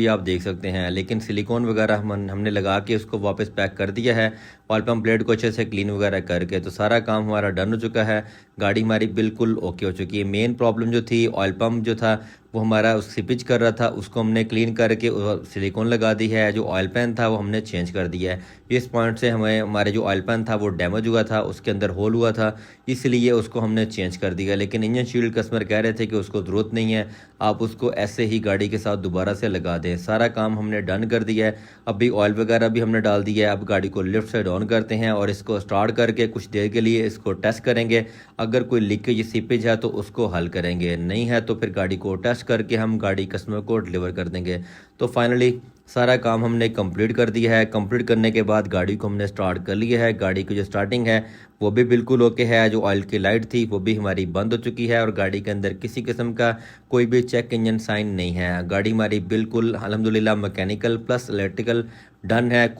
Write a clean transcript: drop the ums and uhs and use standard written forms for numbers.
भी आप देख सकते हैं, लेकिन सिलिकॉन वगैरह हमने लगा के उसको वापस पैक कर दिया है। ऑयल पम्प प्लेट को अच्छे से क्लीन वगैरह करके तो सारा काम हमारा डन हो चुका है। गाड़ी हमारी बिल्कुल ओके हो चुकी है। मेन प्रॉब्लम जो थी, ऑयल पम्प जो था वो हमारा सिपिज कर रहा था, उसको हमने क्लीन करके सिलिकॉन लगा दी है। जो ऑयल पैन था वो हमने चेंज कर दिया है। इस पॉइंट से हमें हमारे जो ऑयल पैन था वो डैमेज हुआ था, उसके अंदर होल हुआ था, इसलिए उसको हमने चेंज कर दिया। लेकिन इंजन शील्ड कस्टमर कह रहे थे कि उसको ज़रूरत नहीं है, आप उसको ऐसे ही गाड़ी के साथ दोबारा से लगा दें। सारा काम हमने डन कर दिया है। अभी ऑयल वगैरह भी हमने डाल दिया है। अब गाड़ी को लिफ्ट साइड ऑन करते हैं और इसको स्टार्ट करके कुछ देर के लिए इसको टेस्ट करेंगे। अगर कोई लीकेज सीपेज है तो उसको हल करेंगे, नहीं है तो फिर गाड़ी को टेस्ट करके हम गाड़ी कस्टमर को डिलीवर कर देंगे। तो फाइनली सारा काम हमने कंप्लीट कर दिया है। कंप्लीट करने के बाद गाड़ी को हमने स्टार्ट कर लिया है। गाड़ी की जो स्टार्टिंग है वो भी बिल्कुल ओके है। जो ऑयल की लाइट थी वो भी हमारी बंद हो चुकी है और गाड़ी के अंदर किसी किस्म का कोई भी चेक इंजन साइन नहीं है। गाड़ी हमारी बिल्कुल अल्हम्दुलिल्लाह मैकेनिकल प्लस इलेक्ट्रिकल डन है। कोई